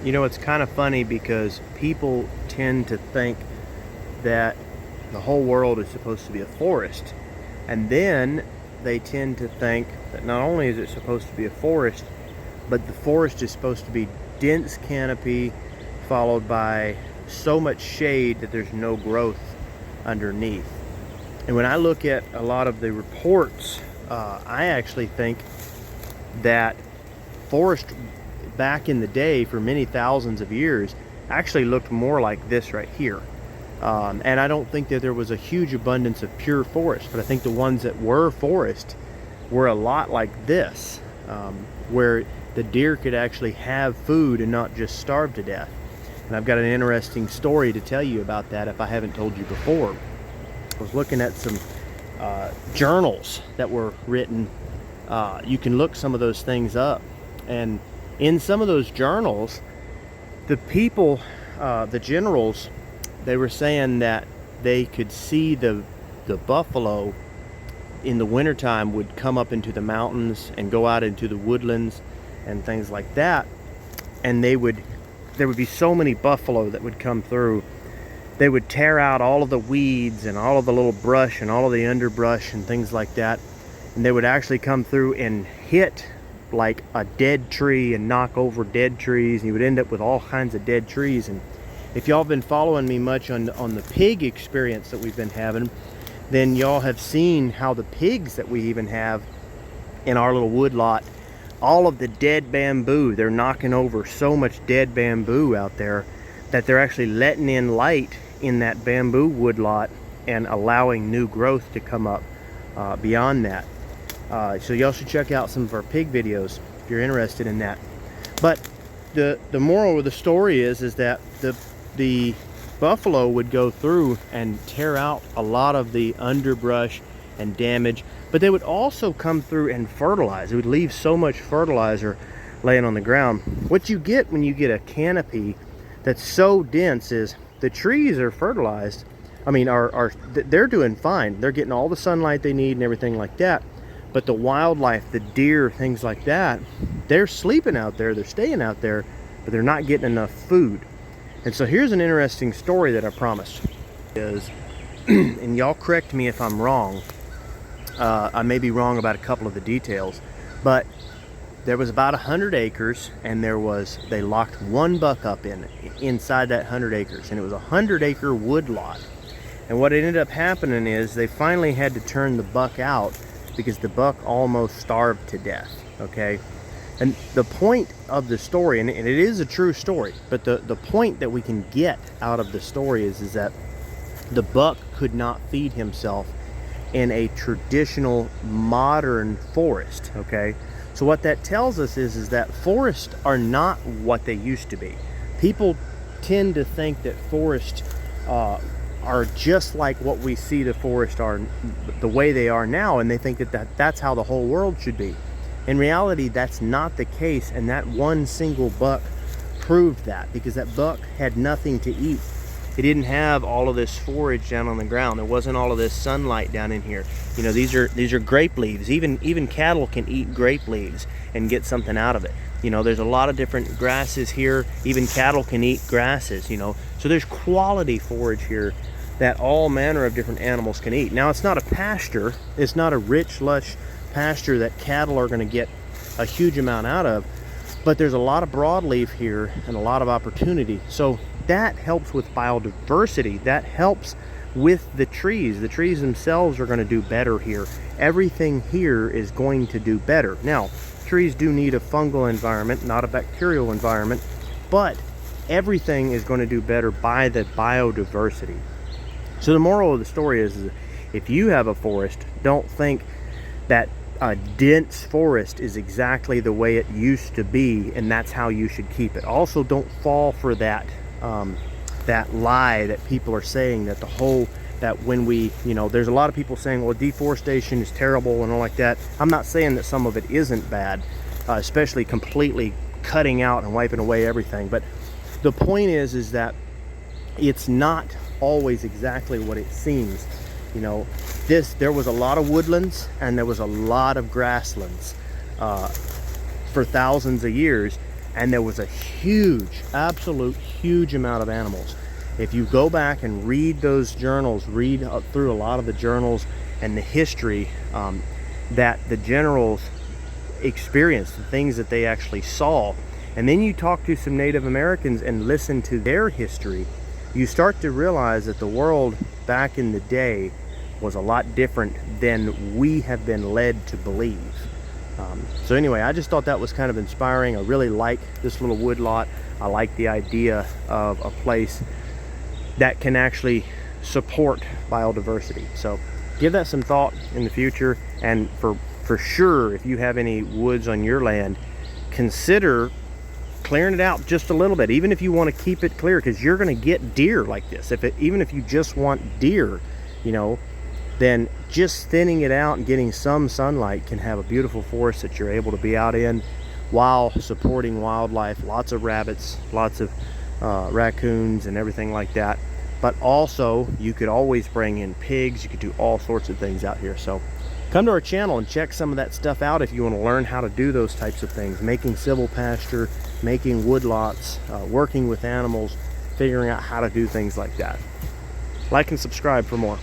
You know, it's kind of funny because people tend to think that the whole world is supposed to be a forest. And then they tend to think that not only is it supposed to be a forest, but the forest is supposed to be dense canopy followed by so much shade that there's no growth underneath. And when I look at a lot of the reports, I actually think that forest back in the day for many thousands of years actually looked more like this right here. And I don't think that there was a huge abundance of pure forest, but I think the ones that were forest were a lot like this, where the deer could actually have food and not just starve to death. And I've got an interesting story to tell you about that if I haven't told you before. I was looking at some journals that were written. You can look some of those things up, and in some of those journals, the people, the generals, they were saying that they could see the buffalo in the wintertime would come up into the mountains and go out into the woodlands and things like that, and there would be so many buffalo that would come through. They would tear out all of the weeds and all of the little brush and all of the underbrush and things like that, and they would actually come through and hit like a dead tree and knock over dead trees, and you would end up with all kinds of dead trees. And if y'all have been following me much on the pig experience that we've been having, then y'all have seen how the pigs that we even have in our little wood lot, all of the dead bamboo, they're knocking over so much dead bamboo out there that they're actually letting in light in that bamboo wood lot and allowing new growth to come up beyond that. So y'all should check out some of our pig videos if you're interested in that. But the moral of the story is that the buffalo would go through and tear out a lot of the underbrush and damage, but they would also come through and fertilize. It would leave so much fertilizer laying on the ground. What you get when you get a canopy that's so dense is the trees are fertilized. I mean, they're doing fine. They're getting all the sunlight they need and everything like that. But the wildlife, the deer, things like that, they're sleeping out there, they're staying out there, but they're not getting enough food. And so here's an interesting story that I promised. And y'all correct me if I'm wrong. I may be wrong about a couple of the details, but there was about 100 acres, and they locked one buck up inside that 100 acres, and it was a 100-acre wood lot. And what ended up happening is they finally had to turn the buck out because the buck almost starved to death. Okay, and the point of the story, and it is a true story, but the point that we can get out of the story is that the buck could not feed himself in a traditional modern forest. Okay, so what that tells us is that forests are not what they used to be. People tend to think that forests are just like what we see the forest are, the way they are now, and they think that's how the whole world should be. In reality, that's not the case, and that one single buck proved that, because that buck had nothing to eat. He didn't have all of this forage down on the ground. There wasn't all of this sunlight down in here. You know, these are grape leaves. Even cattle can eat grape leaves and get something out of it. You know, there's a lot of different grasses here. Even cattle can eat grasses, you know. So there's quality forage here that all manner of different animals can eat. Now, it's not a pasture. It's not a rich, lush pasture that cattle are going to get a huge amount out of, but there's a lot of broadleaf here and a lot of opportunity. So that helps with biodiversity. That helps with the trees. The trees themselves are going to do better here. Everything here is going to do better. Now, trees do need a fungal environment, not a bacterial environment, but everything is going to do better by the biodiversity. So the moral of the story is if you have a forest, don't think that a dense forest is exactly the way it used to be and that's how you should keep it. Also, don't fall for that lie that people are saying that when we, you know, there's a lot of people saying, well, deforestation is terrible and all like that. I'm not saying that some of it isn't bad, especially completely cutting out and wiping away everything. But the point is that it's not always exactly what it seems. You know, there was a lot of woodlands and there was a lot of grasslands for thousands of years. and there was a huge, absolute huge amount of animals. If you go back and read those journals, read through a lot of the journals and the history that the generals experienced, the things that they actually saw, and then you talk to some Native Americans and listen to their history, you start to realize that the world back in the day was a lot different than we have been led to believe. So anyway, I just thought that was kind of inspiring. I really like this little wood lot. I like the idea of a place that can actually support biodiversity. So give that some thought in the future, and for sure, if you have any woods on your land, consider clearing it out just a little bit, even if you want to keep it clear, because you're going to get deer like this. Even if you just want deer, you know, then just thinning it out and getting some sunlight can have a beautiful forest that you're able to be out in while supporting wildlife. Lots of rabbits, lots of raccoons and everything like that. But also, you could always bring in pigs. You could do all sorts of things out here. So come to our channel and check some of that stuff out if you want to learn how to do those types of things. Making silvopasture, making woodlots, working with animals, figuring out how to do things like that. Like and subscribe for more.